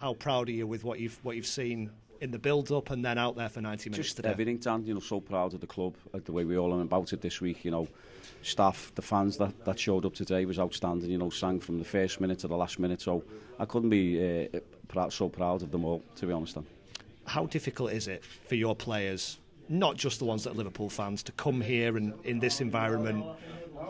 How proud are you with what you've seen in the build-up and then out there for 90 minutes just today? Everything, Dan. So proud of the club, the way we all are about it this week. Staff, the fans that showed up today was outstanding. Sang from the first minute to the last minute. So I couldn't be so proud of them all, to be honest, Dan. How difficult is it for your players, not just the ones that are Liverpool fans, to come here and in this environment,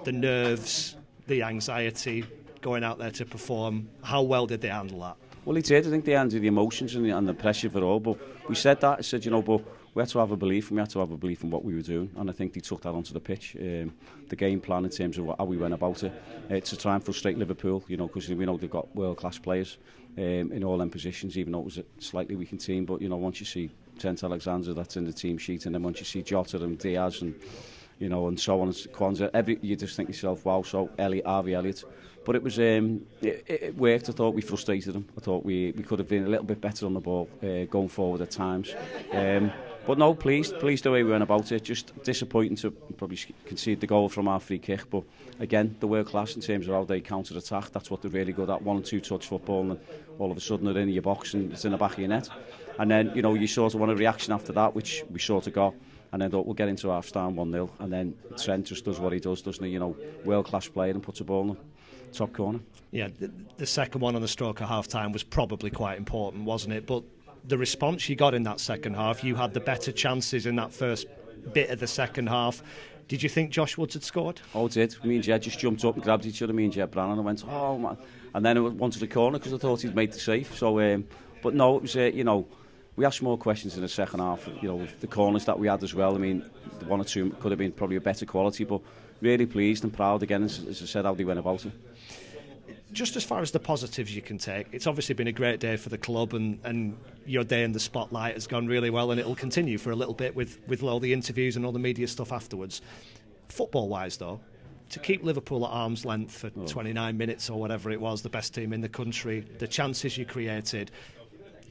the nerves, the anxiety, going out there to perform? How well did they handle that? Well, he did. I think they handled the emotions and the pressure of it all. But we said that. I said, but we had to have a belief, and we had to have a belief in what we were doing. And I think they took that onto the pitch. The game plan in terms of how we went about it, to try and frustrate Liverpool, because we know they've got world-class players in all them positions, even though it was a slightly weakened team. But, once you see Trent Alexander, that's in the team sheet, and then once you see Jota and Diaz and so on, and Kwanzaa, you just think to yourself, wow, so Harvey Elliott. But it was it worked. I thought we frustrated them. I thought we could have been a little bit better on the ball going forward at times. But no, pleased the way we went about it. Just disappointing to probably concede the goal from our free kick. But again, the world class in terms of how they counter-attack. That's what they're really good at. 1 and 2 touch football, and all of a sudden they're in your box and it's in the back of your net. And then you sort of want a reaction after that, which we sort of got. And then thought we'll get into half-time 1-0, and then Trent just does what he does, doesn't he? World-class player, and puts a ball in the top corner. Yeah, the second one on the stroke of half-time was probably quite important, wasn't it? But the response you got in that second half, you had the better chances in that first bit of the second half. Did you think Josh Woods had scored? Oh, it did. Me and Jed just jumped up and grabbed each other, me and Jed Brannan, and went, oh, man. And then I wanted the corner because I thought he'd made the save. So, but no, it was, we asked more questions in the second half, with the corners that we had as well. I mean, the 1 or 2 could have been probably a better quality, but really pleased and proud again, as I said, how they went about it. Just as far as the positives you can take, it's obviously been a great day for the club, and your day in the spotlight has gone really well, and it'll continue for a little bit with all the interviews and all the media stuff afterwards. Football-wise, though, to keep Liverpool at arm's length for 29 minutes or whatever it was, the best team in the country, the chances you created,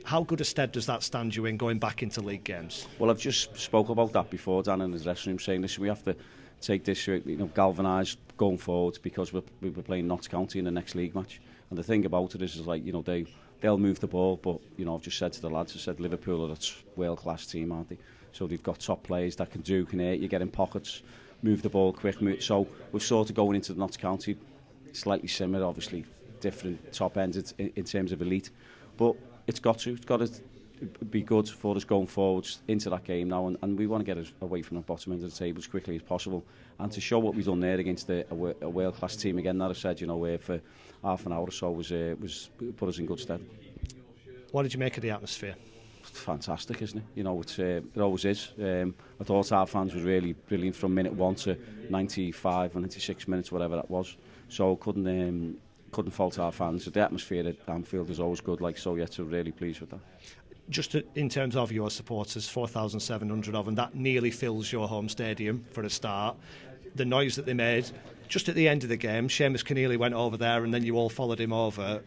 how good a stead does that stand you in going back into league games? Well, I've just spoke about that before, Dan, in the dressing room, saying, listen, we have to take this, galvanise going forward, because we were playing Notts County in the next league match. And the thing about it is like, they'll move the ball, but, I've just said to the lads, I said, Liverpool are a world-class team, aren't they? So they've got top players that can hit, you get in pockets, move the ball quick. So we're sort of going into the Notts County, slightly similar, obviously, different top ends in terms of elite. But it's got to be good for us going forwards into that game now, and we want to get us away from the bottom end of the table as quickly as possible, and to show what we've done there against a world-class team again, that I said, for half an hour or so was put us in good stead. What did you make of the atmosphere? It's fantastic, isn't it? It always is. I thought our fans were really brilliant from minute 1 to 95 or 96 minutes, whatever that was. So couldn't fault our fans. The atmosphere at Anfield is always good, so really pleased with that. Just in terms of your supporters, 4,700 of them, that nearly fills your home stadium for a start. The noise that they made, just at the end of the game, Seamus Keneally went over there and then you all followed him over.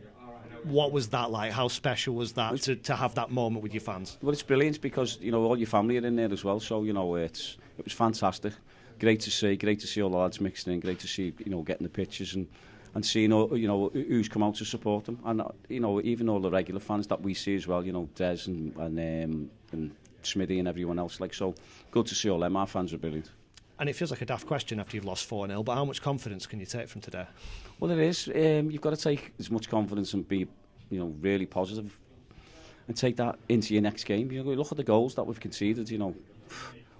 What was that like? How special was that to have that moment with your fans? Well, it's brilliant because, all your family are in there as well, so, it was fantastic. Great to see all the lads mixed in, great to see, getting the pictures and seeing, who's come out to support them. And, even all the regular fans that we see as well, Des and Smithy and everyone else. So good to see all them. Our fans are brilliant. And it feels like a daft question after you've lost 4-0, but how much confidence can you take from today? Well, it is. You've got to take as much confidence and be, really positive and take that into your next game. Look at the goals that we've conceded,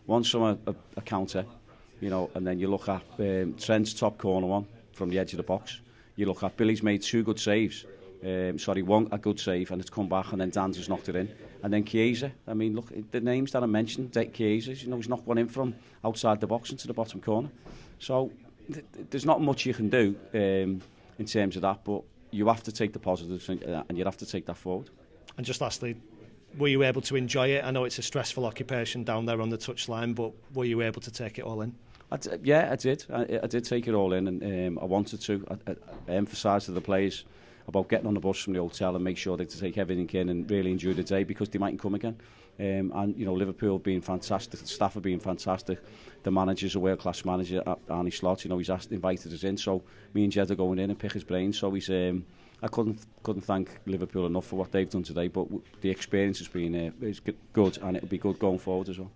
One's from a counter, and then you look at Trent's top corner one from the edge of the box. You look at Billy's made 2 good saves. One a good save, and it's come back, and then Dan's just knocked it in. And then Chiesa, I mean, look, the names that I mentioned, Chiesa, he's knocked one in from outside the box into the bottom corner. So there's not much you can do in terms of that, but you have to take the positives and you have to take that forward. And just lastly, were you able to enjoy it? I know it's a stressful occupation down there on the touchline, but were you able to take it all in? I did. I did take it all in, and I wanted to. I emphasised to the players about getting on the bus from the hotel and make sure they take everything in and really enjoy the day, because they mightn't come again. And Liverpool being fantastic, the staff are being fantastic, the manager's a world-class manager, Arnie Slot. He's invited us in, so me and Jed are going in and pick his brains. So he's I couldn't thank Liverpool enough for what they've done today, but the experience has been is good, and it'll be good going forward as well.